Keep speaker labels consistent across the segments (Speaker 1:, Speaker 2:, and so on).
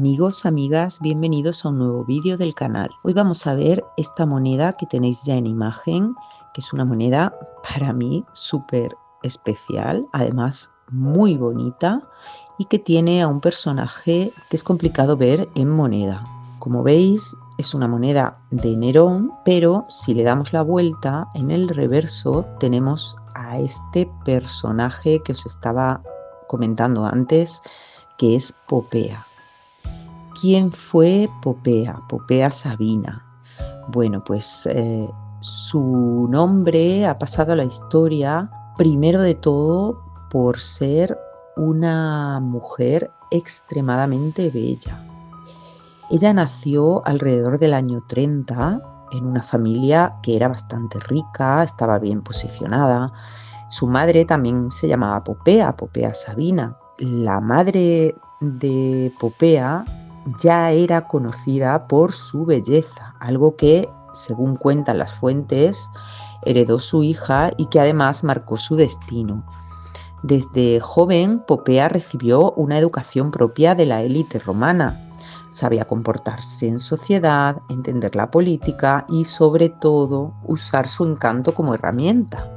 Speaker 1: Amigos, amigas, bienvenidos a un nuevo vídeo del canal. Hoy vamos a ver esta moneda que tenéis ya en imagen, que es una moneda para mí súper especial, además muy bonita y que tiene a un personaje que es complicado ver en moneda. Como veis, es una moneda de Nerón, pero si le damos la vuelta, en el reverso tenemos a este personaje que os estaba comentando antes, que es Popea. ¿Quién fue Popea? Popea Sabina. Bueno, pues su nombre ha pasado a la historia, primero de todo, por ser una mujer extremadamente bella. Ella nació alrededor del año 30 en una familia que era bastante rica, estaba bien posicionada. Su madre también se llamaba Popea, Popea Sabina. La madre de Popea ya era conocida por su belleza, algo que, según cuentan las fuentes, heredó su hija y que además marcó su destino. Desde joven, Popea recibió una educación propia de la élite romana. Sabía comportarse en sociedad, entender la política y, sobre todo, usar su encanto como herramienta.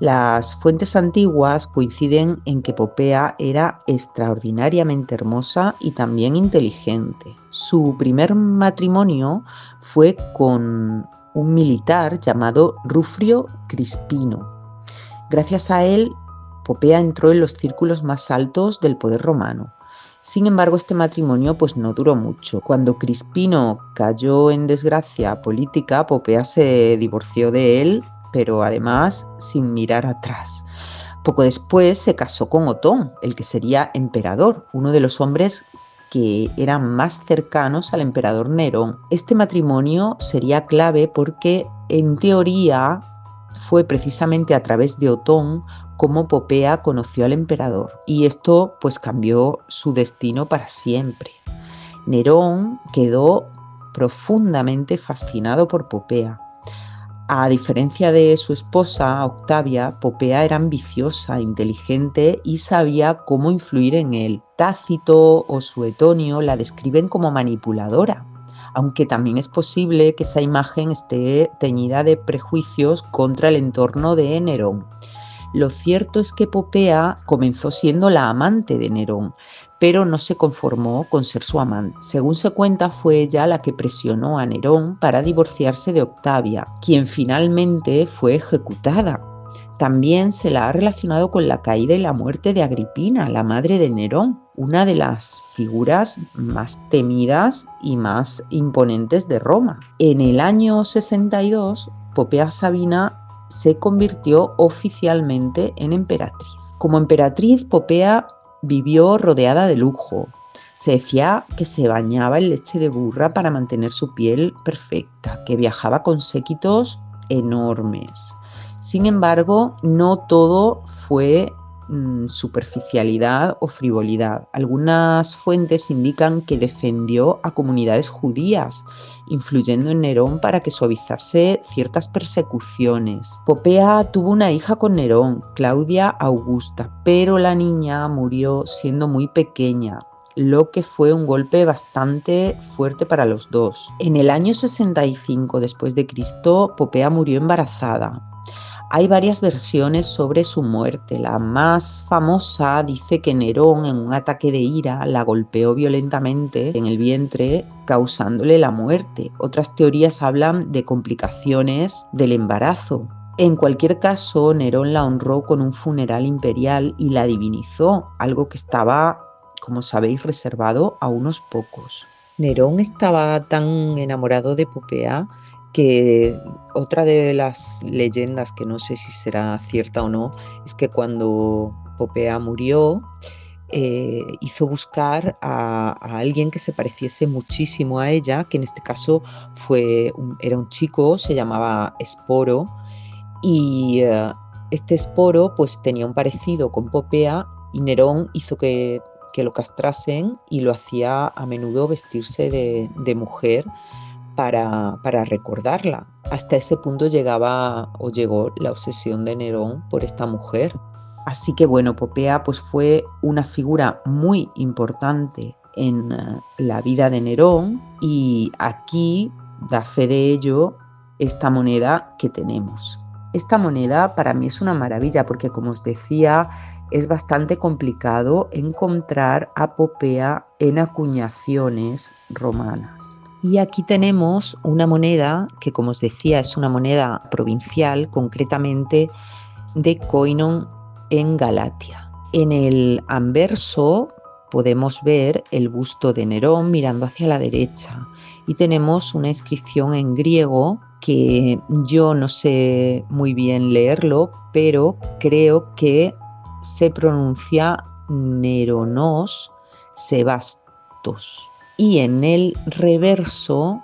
Speaker 1: Las fuentes antiguas coinciden en que Popea era extraordinariamente hermosa y también inteligente. Su primer matrimonio fue con un militar llamado Rufrio Crispino. Gracias a él, Popea entró en los círculos más altos del poder romano. Sin embargo, este matrimonio no duró mucho. Cuando Crispino cayó en desgracia política, Popea se divorció de él, pero además sin mirar atrás. Poco después se casó con Otón, el que sería emperador, uno de los hombres que eran más cercanos al emperador Nerón. Este matrimonio sería clave porque, en teoría, fue precisamente a través de Otón como Popea conoció al emperador, y esto cambió su destino para siempre. Nerón quedó profundamente fascinado por Popea. A diferencia de su esposa, Octavia, Popea era ambiciosa, inteligente y sabía cómo influir en él. Tácito o Suetonio la describen como manipuladora, aunque también es posible que esa imagen esté teñida de prejuicios contra el entorno de Nerón. Lo cierto es que Popea comenzó siendo la amante de Nerón, pero no se conformó con ser su amante. Según se cuenta, fue ella la que presionó a Nerón para divorciarse de Octavia, quien finalmente fue ejecutada. También se la ha relacionado con la caída y la muerte de Agripina, la madre de Nerón, una de las figuras más temidas y más imponentes de Roma. En el año 62, Popea Sabina se convirtió oficialmente en emperatriz. Como emperatriz, Popea vivió rodeada de lujo. Se decía que se bañaba en leche de burra para mantener su piel perfecta, que viajaba con séquitos enormes. Sin embargo, no todo fue superficialidad o frivolidad. Algunas fuentes indican que defendió a comunidades judías, influyendo en Nerón para que suavizase ciertas persecuciones. Popea tuvo una hija con Nerón, Claudia Augusta, pero la niña murió siendo muy pequeña, lo que fue un golpe bastante fuerte para los dos. En el año 65 después de Cristo, Popea murió embarazada. Hay varias versiones sobre su muerte. La más famosa dice que Nerón, en un ataque de ira, la golpeó violentamente en el vientre, causándole la muerte. Otras teorías hablan de complicaciones del embarazo. En cualquier caso, Nerón la honró con un funeral imperial y la divinizó, algo que estaba, como sabéis, reservado a unos pocos. Nerón estaba tan enamorado de Popea que otra de las leyendas, que no sé si será cierta o no, es que cuando Popea murió, hizo buscar a alguien que se pareciese muchísimo a ella, que en este caso era un chico, se llamaba Esporo, y este Esporo tenía un parecido con Popea, y Nerón hizo que lo castrasen, y lo hacía a menudo vestirse de mujer para recordarla. Hasta ese punto llegó la obsesión de Nerón por esta mujer. Así que Popea fue una figura muy importante en la vida de Nerón, y aquí da fe de ello esta moneda que tenemos. Esta moneda para mí es una maravilla porque, como os decía, es bastante complicado encontrar a Popea en acuñaciones romanas. Y aquí tenemos una moneda que, como os decía, es una moneda provincial, concretamente de Koinon en Galatia. En el anverso podemos ver el busto de Nerón mirando hacia la derecha y tenemos una inscripción en griego que yo no sé muy bien leerlo, pero creo que se pronuncia Neronos Sebastos. Y en el reverso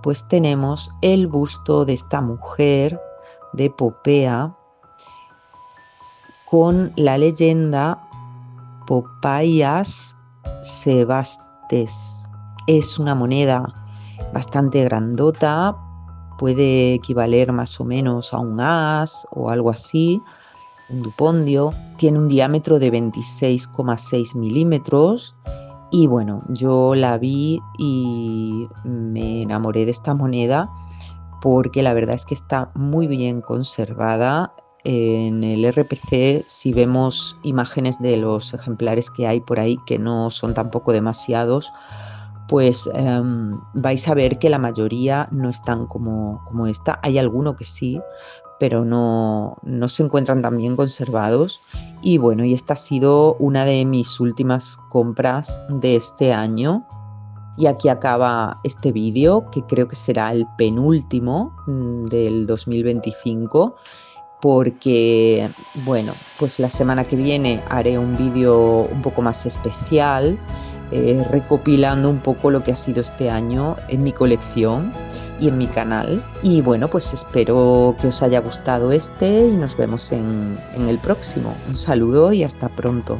Speaker 1: pues tenemos el busto de esta mujer, de Popea, con la leyenda Popaias Sebastes. Es una moneda bastante grandota, puede equivaler más o menos a un as o algo así, un dupondio. Tiene un diámetro de 26,6 milímetros. Y bueno, yo la vi y me enamoré de esta moneda porque la verdad es que está muy bien conservada. En el RPC, si vemos imágenes de los ejemplares que hay por ahí, que no son tampoco demasiados, pues vais a ver que la mayoría no están como esta. Hay alguno que sí, pero no se encuentran tan bien conservados. Y bueno, y esta ha sido una de mis últimas compras de este año. Y aquí acaba este vídeo, que creo que será el penúltimo del 2025, porque, bueno, pues la semana que viene haré un vídeo un poco más especial, recopilando un poco lo que ha sido este año en mi colección y en mi canal. Y bueno, pues espero que os haya gustado y nos vemos en el próximo. Un saludo y hasta pronto.